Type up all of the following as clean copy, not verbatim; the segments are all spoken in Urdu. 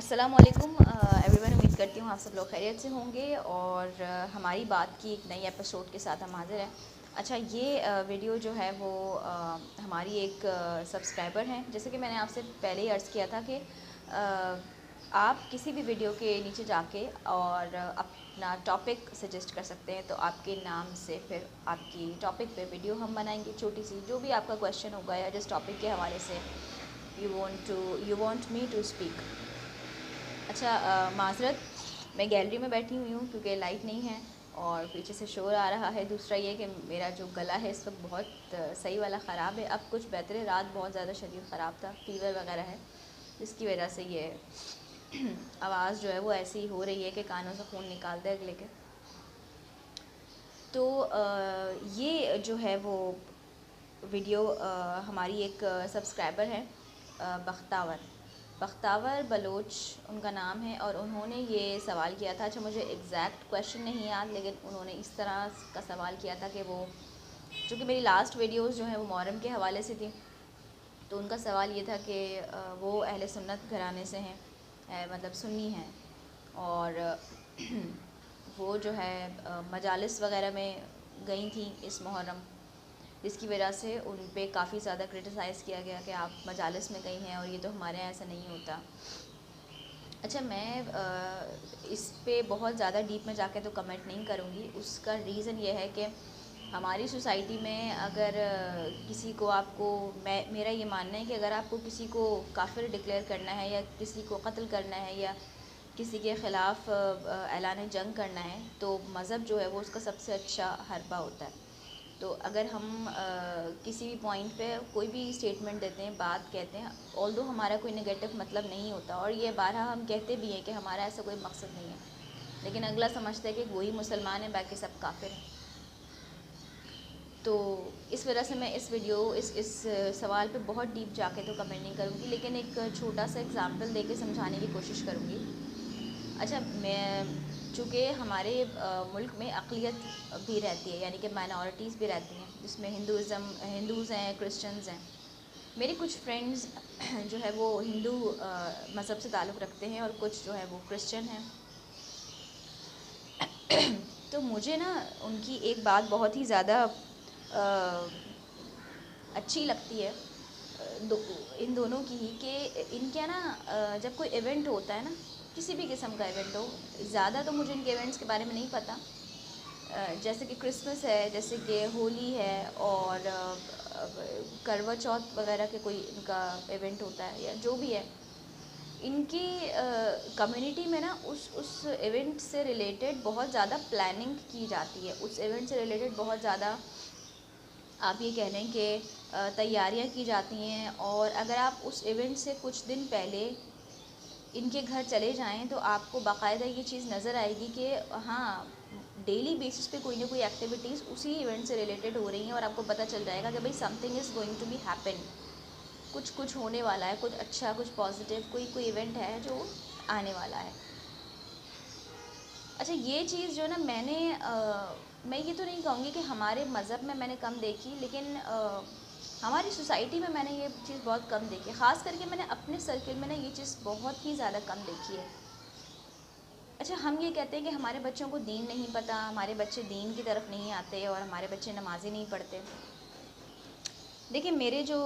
السلام علیکم ایوری ون، امید کرتی ہوں آپ سب لوگ خیریت سے ہوں گے اور ہماری بات کی ایک نئی ایپیسوڈ کے ساتھ ہم حاضر ہیں۔ اچھا، یہ ویڈیو جو ہے وہ ہماری ایک سبسکرائبر ہیں۔ جیسے کہ میں نے آپ سے پہلے ہی عرض کیا تھا کہ آپ کسی بھی ویڈیو کے نیچے جا کے اور اپنا ٹاپک سجیسٹ کر سکتے ہیں، تو آپ کے نام سے پھر آپ کی ٹاپک پہ ویڈیو ہم بنائیں گے، چھوٹی سی، جو بھی آپ کا کویشچن ہوگا یا جس ٹاپک کے حوالے سے you want me to speak. اچھا، معذرت، میں گیلری میں بیٹھی ہوئی ہوں کیونکہ لائٹ نہیں ہے اور پیچھے سے شور آ رہا ہے۔ دوسرا یہ کہ میرا جو گلا ہے اس وقت بہت صحیح والا خراب ہے، اب کچھ بہتر ہے، رات بہت زیادہ شدید خراب تھا، فیور وغیرہ ہے، جس کی وجہ سے یہ آواز جو ہے وہ ایسی ہو رہی ہے کہ کانوں سے خون نکال دے اگلے کے۔ تو یہ جو ہے وہ ویڈیو ہماری ایک سبسکرائبر ہے، بختاور بلوچ ان کا نام ہے، اور انہوں نے یہ سوال کیا تھا۔ اچھا، مجھے ایگزیکٹ کویشچن نہیں یاد، لیکن انہوں نے اس طرح کا سوال کیا تھا کہ وہ، چونکہ میری لاسٹ ویڈیوز جو ہیں وہ محرم کے حوالے سے تھیں، تو ان کا سوال یہ تھا کہ وہ اہل سنت گھرانے سے ہیں، مطلب سنی ہیں، اور وہ جو ہے مجالس وغیرہ میں گئی تھیں اس محرم، جس کی وجہ سے ان پہ کافی زیادہ کرٹیسائز کیا گیا کہ آپ مجالس میں گئی ہیں اور یہ تو ہمارے یہاں ایسا نہیں ہوتا۔ اچھا، میں اس پہ بہت زیادہ ڈیپ میں جا کے تو کمنٹ نہیں کروں گی۔ اس کا ریزن یہ ہے کہ ہماری سوسائٹی میں اگر کسی کو میرا یہ ماننا ہے کہ اگر آپ کو کسی کو کافر ڈکلیئر کرنا ہے یا کسی کو قتل کرنا ہے یا کسی کے خلاف اعلان جنگ کرنا ہے، تو مذہب جو ہے وہ اس کا سب سے اچھا حربہ ہوتا ہے۔ تو اگر ہم کسی بھی پوائنٹ پہ کوئی بھی اسٹیٹمنٹ دیتے ہیں، بات کہتے ہیں، آلدو ہمارا کوئی نگیٹو مطلب نہیں ہوتا، اور یہ بارہا ہم کہتے بھی ہیں کہ ہمارا ایسا کوئی مقصد نہیں ہے، لیکن اگلا سمجھتا ہے کہ وہی مسلمان ہیں، باقی سب کافر ہیں۔ تو اس وجہ سے میں اس سوال پہ بہت ڈیپ جا کے تو کمنٹ نہیں کروں گی، لیکن ایک چھوٹا سا اگزامپل دے کے سمجھانے کی کوشش کروں گی۔ اچھا، چونکہ ہمارے ملک میں اقلیت بھی رہتی ہے، یعنی کہ مائنورٹیز بھی رہتی ہیں، جس میں ہندوز ہیں، کرسچنز ہیں۔ میری کچھ فرینڈز جو ہے وہ ہندو مذہب سے تعلق رکھتے ہیں اور کچھ جو ہے وہ کرسچن ہیں۔ تو مجھے نا ان کی ایک بات بہت ہی زیادہ اچھی لگتی ہے، ان دونوں کی ہی، کہ ان کے نا جب کوئی ایونٹ ہوتا ہے نا، کسی بھی قسم کا ایونٹ ہو، زیادہ تو مجھے ان کے ایونٹس کے بارے میں نہیں پتہ، جیسے کہ کرسمس ہے، جیسے کہ ہولی ہے، اور کروا چوتھ وغیرہ کے کوئی ان کا ایونٹ ہوتا ہے یا جو بھی ہے، ان کی کمیونٹی میں نا اس ایونٹ سے ریلیٹڈ بہت زیادہ پلاننگ کی جاتی ہے، اس ایونٹ سے ریلیٹڈ بہت زیادہ آپ یہ کہہ لیں کہ تیاریاں کی جاتی ہیں، اور اگر آپ اس ایونٹ سے کچھ دن پہلے ان کے گھر چلے جائیں تو آپ کو باقاعدہ یہ چیز نظر آئے گی کہ ہاں، ڈیلی بیسس پہ کوئی نہ کوئی ایکٹیویٹیز اسی ایونٹ سے ریلیٹڈ ہو رہی ہیں، اور آپ کو پتہ چل جائے گا کہ بھئی something is going to be happen, کچھ ہونے والا ہے، کچھ اچھا، کچھ پازیٹیو، کوئی ایونٹ ہے جو آنے والا ہے۔ اچھا، یہ چیز جو ہے نا، میں یہ تو نہیں کہوں گی کہ ہمارے مذہب میں نے کم دیکھی، لیکن ہماری سوسائٹی میں نے یہ چیز بہت کم دیکھی، خاص کر کے میں نے اپنے سرکل میں نے یہ چیز بہت ہی زیادہ کم دیکھی ہے۔ اچھا، ہم یہ کہتے ہیں کہ ہمارے بچوں کو دین نہیں پتہ، ہمارے بچے دین کی طرف نہیں آتے اور ہمارے بچے نمازی نہیں پڑھتے۔ دیکھیں، میرے جو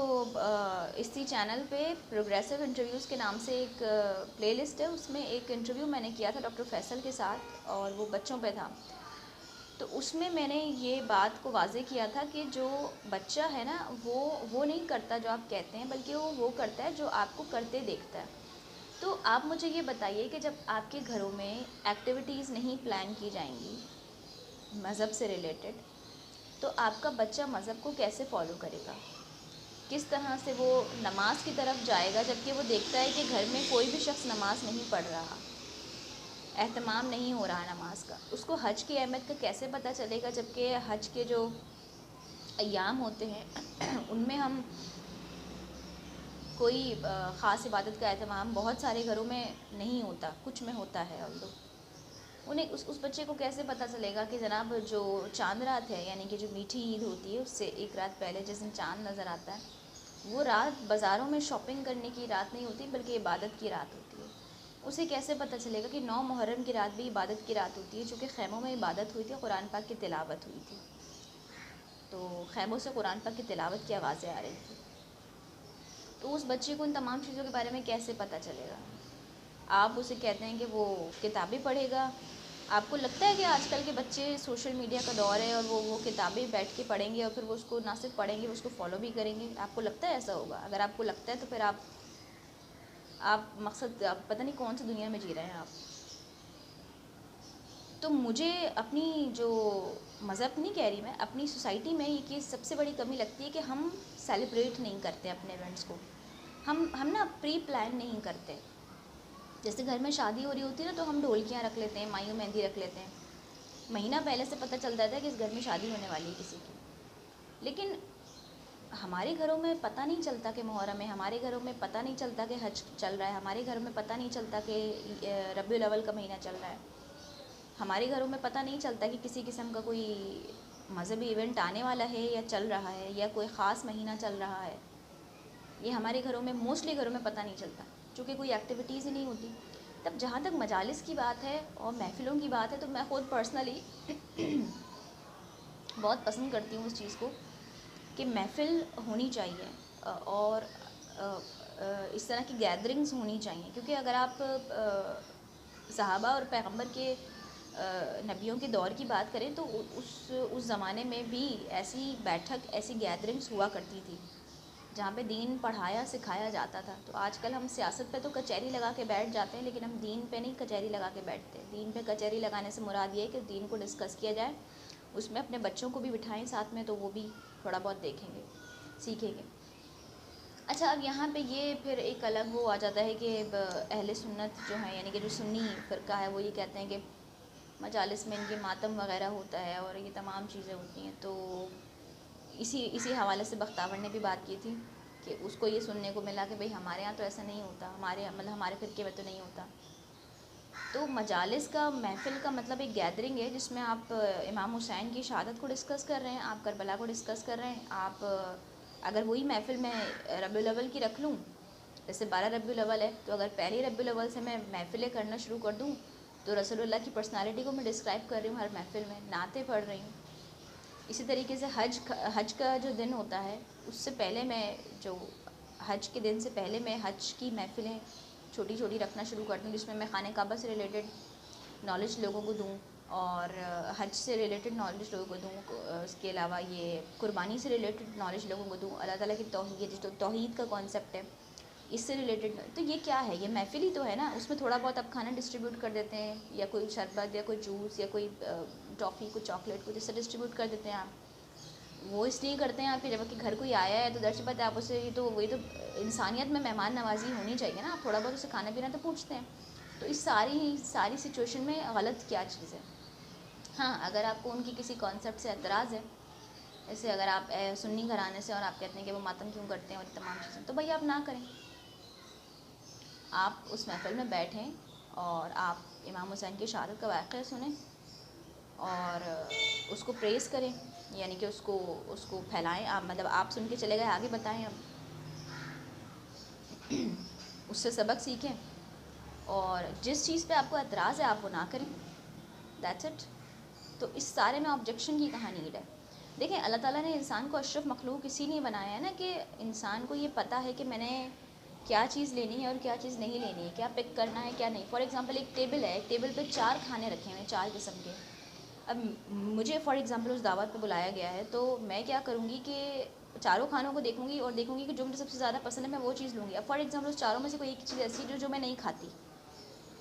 اسی چینل پہ پروگریسو انٹرویوز کے نام سے ایک پلے لسٹ ہے، اس میں ایک انٹرویو میں نے کیا تھا ڈاکٹر فیصل کے ساتھ، اور وہ بچوں پہ تھا۔ تو اس میں نے یہ بات کو واضح کیا تھا کہ جو بچہ ہے نا، وہ نہیں کرتا جو آپ کہتے ہیں، بلکہ وہ کرتا ہے جو آپ کو کرتے دیکھتا ہے۔ تو آپ مجھے یہ بتائیے کہ جب آپ کے گھروں میں ایکٹیویٹیز نہیں پلان کی جائیں گی مذہب سے ریلیٹڈ، تو آپ کا بچہ مذہب کو کیسے فالو کرے گا؟ کس طرح سے وہ نماز کی طرف جائے گا، جبکہ وہ دیکھتا ہے کہ گھر میں کوئی بھی شخص نماز نہیں پڑھ رہا، اہتمام نہیں ہو رہا نماز کا؟ اس کو حج کی اہمیت کا کیسے پتہ چلے گا، جبکہ حج کے جو ایام ہوتے ہیں ان میں ہم کوئی خاص عبادت کا اہتمام بہت سارے گھروں میں نہیں ہوتا، کچھ میں ہوتا ہے، اور انہیں اس بچے کو کیسے پتہ چلے گا کہ جناب جو چاند رات ہے، یعنی کہ جو میٹھی عید ہوتی ہے، اس سے ایک رات پہلے جس دن چاند نظر آتا ہے، وہ رات بازاروں میں شاپنگ کرنے کی رات نہیں ہوتی، بلکہ عبادت کی رات ہوتی ہے۔ اسے کیسے پتہ چلے گا کہ 9 محرم کی رات بھی عبادت کی رات ہوتی ہے، چونکہ خیموں میں عبادت ہوئی تھی، قرآن پاک کی تلاوت ہوئی تھی، تو خیموں سے قرآن پاک کی تلاوت کی آوازیں آ رہی تھی، تو اس بچے کو ان تمام چیزوں کے بارے میں کیسے پتہ چلے گا؟ آپ اسے کہتے ہیں کہ وہ کتابیں پڑھے گا. آپ کو لگتا ہے کہ آج کل کے بچے سوشل میڈیا کا دور ہے اور وہ کتابیں بیٹھ کے پڑھیں گے اور پھر وہ اس کو نہ صرف پڑھیں گے، وہ اس کو فالو بھی کریں گے؟ آپ کو لگتا ہے ایسا ہوگا؟ اگر آپ کو لگتا ہے تو پھر آپ مقصد آپ پتہ نہیں کون سی دنیا میں جی رہے ہیں آپ. تو مجھے اپنی جو مذہب نہیں کہہ رہی میں، اپنی سوسائٹی میں یہ چیز سب سے بڑی کمی لگتی ہے کہ ہم سیلیبریٹ نہیں کرتے اپنے ایونٹس کو. ہم نا پری پلان نہیں کرتے. جیسے گھر میں شادی ہو رہی ہوتی ہے نا، تو ہم ڈھولکیاں رکھ لیتے ہیں، مائیوں مہندی رکھ لیتے ہیں، مہینہ پہلے سے پتہ چل جاتا ہے کہ اس گھر میں شادی ہونے والی ہے کسی کی. لیکن ہمارے گھروں میں پتہ نہیں چلتا کہ محرم ہے، ہمارے گھروں میں پتہ نہیں چلتا کہ حج چل رہا ہے، ہمارے گھروں میں پتہ نہیں چلتا کہ ربیع الاول کا مہینہ چل رہا ہے، ہمارے گھروں میں پتہ نہیں چلتا کہ کسی قسم کا کوئی مذہبی ایونٹ آنے والا ہے یا چل رہا ہے یا کوئی خاص مہینہ چل رہا ہے. یہ ہمارے گھروں میں موسٹلی گھروں میں پتہ نہیں چلتا، چونکہ کوئی ایکٹیویٹیز ہی نہیں ہوتی. تب جہاں تک مجالس کی بات ہے اور محفلوں کی بات ہے، تو میں خود پرسنلی بہت پسند کرتی ہوں اس چیز کو کہ محفل ہونی چاہیے اور اس طرح کی گیدرنگز ہونی چاہیے. کیونکہ اگر آپ صحابہ اور پیغمبر کے نبیوں کے دور کی بات کریں تو اس زمانے میں بھی ایسی بیٹھک، ایسی گیدرنگز ہوا کرتی تھی جہاں پہ دین پڑھایا سکھایا جاتا تھا. تو آج کل ہم سیاست پہ تو کچہری لگا کے بیٹھ جاتے ہیں، لیکن ہم دین پہ نہیں کچہری لگا کے بیٹھتے. دین پہ کچہری لگانے سے مراد یہ ہے کہ دین کو ڈسکس کیا جائے، اس میں اپنے بچوں کو بھی بٹھائیں ساتھ میں، تو وہ بھی تھوڑا بہت دیکھیں گے، سیکھیں گے. اچھا، اب یہاں پہ یہ پھر ایک الگ وہ آ جاتا ہے کہ اہل سنت جو ہیں، یعنی کہ جو سنی فرقہ ہے، وہ یہ کہتے ہیں کہ مجالس میں ان کے ماتم وغیرہ ہوتا ہے اور یہ تمام چیزیں ہوتی ہیں. تو اسی حوالے سے بختیار نے بھی بات کی تھی کہ اس کو یہ سننے کو ملا کہ بھئی ہمارے ہاں تو ایسا نہیں ہوتا، ہمارے فرقے میں تو نہیں ہوتا. تو مجالس کا، محفل کا مطلب ایک گیدرنگ ہے جس میں آپ امام حسین کی شہادت کو ڈسکس کر رہے ہیں، آپ کربلا کو ڈسکس کر رہے ہیں. آپ اگر وہی محفل میں ربیع الاول کی رکھ لوں، جیسے 12 ربیع الاول ہے، تو اگر پہلی ربیع الاول سے میں محفلیں کرنا شروع کر دوں تو رسول اللہ کی پرسنالٹی کو میں ڈسکرائب کر رہی ہوں ہر محفل میں، نعتیں پڑھ رہی ہوں. اسی طریقے سے حج کا جو دن ہوتا ہے، اس سے پہلے میں جو حج کے دن سے پہلے میں حج کی محفلیں چھوٹی چھوٹی رکھنا شروع کر دوں، جس میں خانہ کعبہ سے ریلیٹڈ نالج لوگوں کو دوں اور حج سے ریلیٹڈ نالج لوگوں کو دوں. اس کے علاوہ یہ قربانی سے ریلیٹڈ نالج لوگوں کو دوں، اللہ تعالیٰ کی توحید کا کانسیپٹ ہے اس سے ریلیٹڈ. تو یہ کیا ہے؟ یہ محفل ہی تو ہے نا. اس میں تھوڑا بہت آپ کھانا ڈسٹریبیوٹ کر دیتے ہیں، یا کوئی شربت یا کوئی جوس یا کوئی ٹافی، کوئی چاکلیٹ، کچھ اس سے ڈسٹریبیوٹ کر دیتے ہیں. آپ وہ اس لیے کرتے ہیں آپ کہ جب کہ گھر کوئی آیا ہے تو ظاہر سی بات ہے آپ اسے وہی تو انسانیت میں مہمان نوازی ہونی چاہیے نا. آپ تھوڑا بہت اسے کھانا پینا تو پوچھتے ہیں. تو اس ساری سچویشن میں غلط کیا چیز ہے؟ ہاں، اگر آپ کو ان کی کسی کانسیپٹ سے اعتراض ہے، جیسے اگر آپ سنی گھرانے سے اور آپ کہتے ہیں کہ وہ ماتم کیوں کرتے ہیں اور تمام چیزیں، تو بھائی آپ نہ کریں. آپ اس محفل میں بیٹھیں اور آپ امام حسین کی شہادت کا واقعہ سنیں اور اس کو پریز کریں، یعنی کہ اس کو پھیلائیں. آپ مطلب آپ سن کے چلے گئے، آگے بتائیں. اب اس سے سبق سیکھیں اور جس چیز پہ آپ کو اعتراض ہے آپ وہ نہ کریں. That's it. تو اس سارے میں آبجیکشن کی کہاں نیڈ ہے؟ دیکھیں، اللہ تعالیٰ نے انسان کو اشرف مخلوق اسی لیے بنایا ہے نا کہ انسان کو یہ پتہ ہے کہ میں نے کیا چیز لینی ہے اور کیا چیز نہیں لینی ہے، کیا پک کرنا ہے کیا نہیں. فار ایگزامپل ایک ٹیبل ہے، ایک ٹیبل پہ 4 کھانے رکھے ہوئے ہیں، 4 قسم کے. اب مجھے فار ایگزامپل اس دعوت پہ بلایا گیا ہے، تو میں کیا کروں گی کہ چاروں کھانوں کو دیکھوں گی اور دیکھوں گی کہ جو مجھے سب سے زیادہ پسند ہے میں وہ چیز لوں گی. اب فار ایگزامپل اس چاروں میں سے کوئی ایک چیز ایسی جو میں نہیں کھاتی،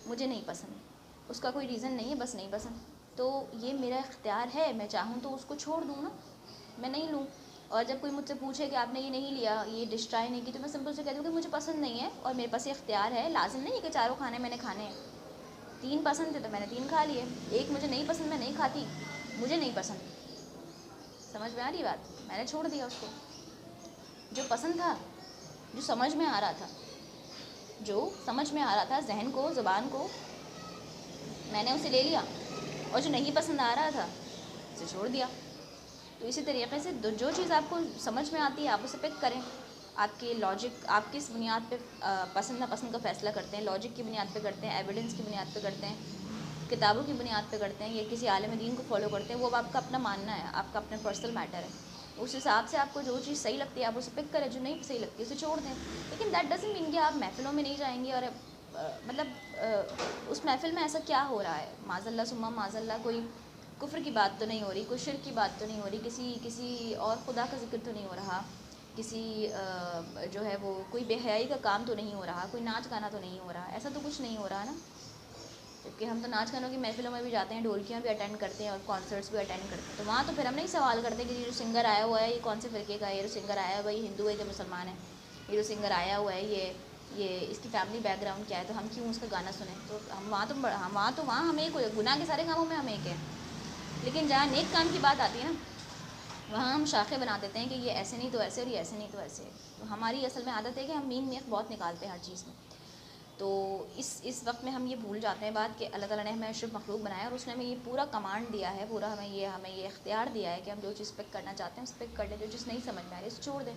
مجھے نہیں پسند، اس کا کوئی ریزن نہیں ہے، بس نہیں پسند. تو یہ میرا اختیار ہے، میں چاہوں تو اس کو چھوڑ دوں نا، میں نہیں لوں. اور جب کوئی مجھ سے پوچھے کہ آپ نے یہ نہیں لیا، یہ ڈش ٹرائی نہیں کی، تو میں سمپل سے کہہ دوں کہ مجھے پسند نہیں ہے اور میرے پاس یہ اختیار ہے. لازم نہیں ہے کہ چاروں کھانے میں نے کھانے ہیں. 3 پسند تھے تو میں نے 3 کھا لیے، ایک مجھے نہیں پسند، میں نہیں کھاتی، مجھے نہیں پسند. سمجھ میں آ رہی بات؟ میں نے چھوڑ دیا اس کو. جو پسند تھا، جو سمجھ میں آ رہا تھا، جو سمجھ میں آ رہا تھا ذہن کو، زبان کو، میں نے اسے لے لیا. اور جو نہیں پسند آ رہا تھا اسے چھوڑ دیا. تو اسی طریقے سے جو چیز آپ کو سمجھ میں آتی ہے آپ اسے پک کریں. آپ کے لاجک آپ کس بنیاد پہ پسند ناپسند کا فیصلہ کرتے ہیں، لاجک کی بنیاد پہ کرتے ہیں، ایویڈنس کی بنیاد پہ کرتے ہیں، کتابوں کی بنیاد پہ کرتے ہیں، یا کسی عالم دین کو فالو کرتے ہیں، وہ آپ کا اپنا ماننا ہے، آپ کا اپنا پرسنل میٹر ہے. اس حساب سے آپ کو جو چیز صحیح لگتی ہے آپ اسے پک کریں، جو نہیں صحیح لگتی ہے اسے چھوڑ دیں. لیکن دیٹ ڈزنٹ مین کہ آپ محفلوں میں نہیں جائیں گے اور مطلب اس محفل میں ایسا کیا ہو رہا ہے، معاذ اللہ ثم معاذ اللہ، کوئی کفر کی بات تو نہیں ہو رہی، کوئی شرک کی بات تو نہیں ہو رہی، کسی اور خدا کا ذکر تو نہیں ہو رہا، کسی جو ہے وہ کوئی بے حیائی کا کام تو نہیں ہو رہا، کوئی ناچ گانا تو نہیں ہو رہا، ایسا تو کچھ نہیں ہو رہا نا. کیونکہ ہم تو ناچ گانوں کی محفلوں میں بھی جاتے ہیں، ڈھولکیاں بھی اٹینڈ کرتے ہیں اور کانسرٹس بھی اٹینڈ کرتے ہیں، تو وہاں تو پھر ہم نہیں سوال کرتے کہ یہ جو سنگر آیا ہوا ہے یہ کون سے فرقے کا ہے، یہ جو سنگر آیا ہوا ہے یہ ہندو ہے یا مسلمان ہے، یہ جو سنگر آیا ہوا ہے یہ اس کی فیملی بیک گراؤنڈ کیا ہے، تو ہم کیوں اس کا گانا سنیں. تو ہم وہاں ہم ایک گناہ کے سارے کاموں میں ہم ایک ہیں. لیکن جہاں نیک کام کی بات آتی ہے نا وہاں ہم شاخیں بنا دیتے ہیں کہ یہ ایسے نہیں تو ایسے اور یہ ایسے نہیں تو ایسے. تو ہماری اصل میں عادت ہے کہ ہم مین میخ بہت نکالتے ہیں ہر چیز میں. تو اس وقت میں ہم یہ بھول جاتے ہیں بات کہ اللہ تعالیٰ نے ہمیں اشرف مخلوق بنایا اور اس نے ہمیں یہ پورا کمانڈ دیا ہے، پورا ہمیں یہ اختیار دیا ہے کہ ہم جو چیز پک کرنا چاہتے ہیں اس پک کر لیں، جو چیز نہیں سمجھ میں آ رہی اس چھوڑ دیں.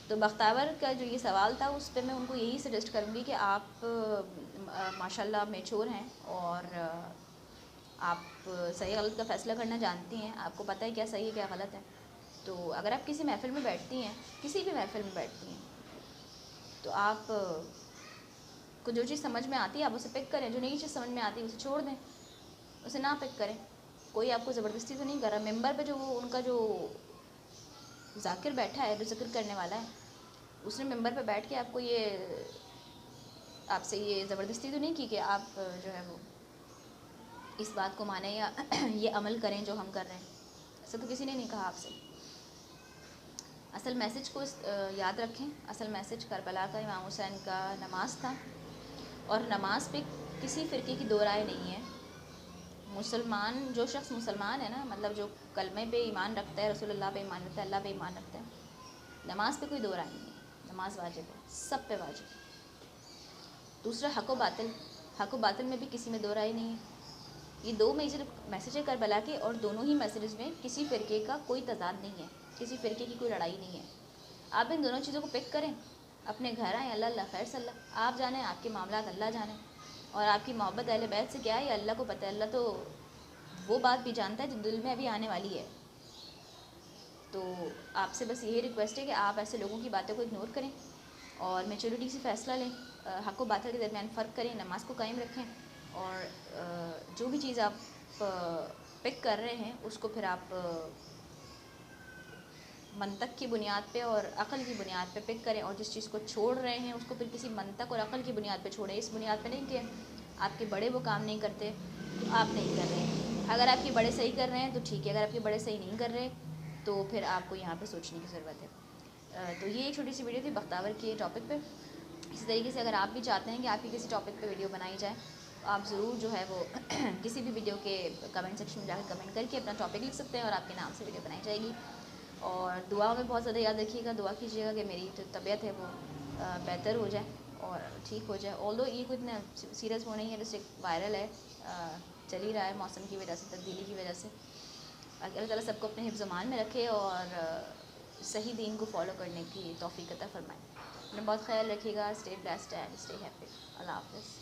تو بختاور کا جو یہ سوال تھا اس پہ میں ان کو یہی سجیسٹ کروں گی کہ آپ ماشاء اللہ میچور ہیں اور آپ صحیح غلط کا فیصلہ کرنا جانتی ہیں، آپ کو پتہ ہے کیا صحیح ہے کیا غلط ہے. تو اگر آپ کسی محفل میں بیٹھتی ہیں، کسی بھی محفل میں بیٹھتی ہیں، تو آپ کو جو چیز سمجھ میں آتی ہے آپ اسے پک کریں، جو نئی چیز سمجھ میں آتی ہے اسے چھوڑ دیں، اسے نہ پک کریں. کوئی آپ کو زبردستی تو نہیں کر رہا. ممبر پہ جو ان کا جو ذاکر بیٹھا ہے، جو ذکر کرنے والا ہے، اس نے ممبر پہ بیٹھ کے آپ کو آپ سے یہ زبردستی تو نہیں کی کہ آپ جو ہے وہ اس بات کو مانیں یا یہ عمل کریں جو ہم کر رہے ہیں. ایسا تو کسی نے نہیں کہا آپ سے. اصل میسج کو یاد رکھیں. اصل میسج کربلا کا امام حسین کا نماز تھا، اور نماز پہ کسی فرقے کی دو رائے نہیں ہے. مسلمان جو شخص مسلمان ہے نا، مطلب جو کلمے پہ ایمان رکھتا ہے، رسول اللہ پہ ایمان رکھتا ہے، اللہ پہ ایمان رکھتا ہے، نماز پہ کوئی دو رائے نہیں ہے. نماز واجب ہے، سب پہ واجب ہے. دوسرا حق و باطل میں بھی کسی میں دو رائے نہیں ہے. یہ دو میجر میسیج ہے کربلا کے، اور دونوں ہی میسیجز میں کسی فرقے کا کوئی تضاد نہیں ہے، کسی فرقے کی کوئی لڑائی نہیں ہے. آپ ان دونوں چیزوں کو پک کریں، اپنے گھر آئیں، اللہ خیر صلی اللہ، آپ جانیں آپ کے معاملات اللہ جانیں، اور آپ کی محبت اہل بیت سے کیا ہے یہ اللہ کو پتہ ہے. اللہ تو وہ بات بھی جانتا ہے جو دل میں ابھی آنے والی ہے. تو آپ سے بس یہی ریکویسٹ ہے کہ آپ ایسے لوگوں کی باتوں کو اگنور کریں اور میچورٹی سے فیصلہ لیں، حق و باطل کے درمیان فرق کریں، نماز کو قائم رکھیں، اور جو بھی چیز آپ پک کر رہے ہیں اس کو پھر آپ منطق کی بنیاد پہ اور عقل کی بنیاد پہ پک کریں، اور جس چیز کو چھوڑ رہے ہیں اس کو پھر کسی منطق اور عقل کی بنیاد پہ چھوڑیں. اس بنیاد پہ نہیں کہ آپ کے بڑے وہ کام نہیں کرتے تو آپ نہیں کر رہے ہیں. اگر آپ کے بڑے صحیح کر رہے ہیں تو ٹھیک ہے، اگر آپ کے بڑے صحیح نہیں کر رہے تو پھر آپ کو یہاں پہ سوچنے کی ضرورت ہے. تو یہ ایک چھوٹی سی ویڈیو تھی بختاور کے ٹاپک پہ. اسی طریقے سے اگر آپ بھی چاہتے ہیں کہ آپ کی کسی ٹاپک پہ ویڈیو بنائی جائے تو آپ ضرور جو ہے وہ کسی بھی ویڈیو کے کمنٹ سیکشن میں جا کے کمنٹ کر کے اپنا ٹاپک لکھ سکتے ہیں اور آپ کے نام سے ویڈیو بنائی جائے گی. اور دعا میں بہت زیادہ یاد رکھیے گا، دعا کیجیے گا کہ میری جو طبیعت ہے وہ بہتر ہو جائے اور ٹھیک ہو جائے. آلدو یہ کوئی اتنا سیریس وہ نہیں ہے، جیسے وائرل ہے، چل ہی رہا ہے موسم کی وجہ سے، تبدیلی کی وجہ سے. اللہ تعالیٰ سب کو اپنے حفظ و امان میں رکھے اور صحیح دین کو فالو کرنے کی توفیق عطا فرمائے. اپنا بہت خیال رکھیے گا. Stay blessed and stay happy. اللہ حافظ.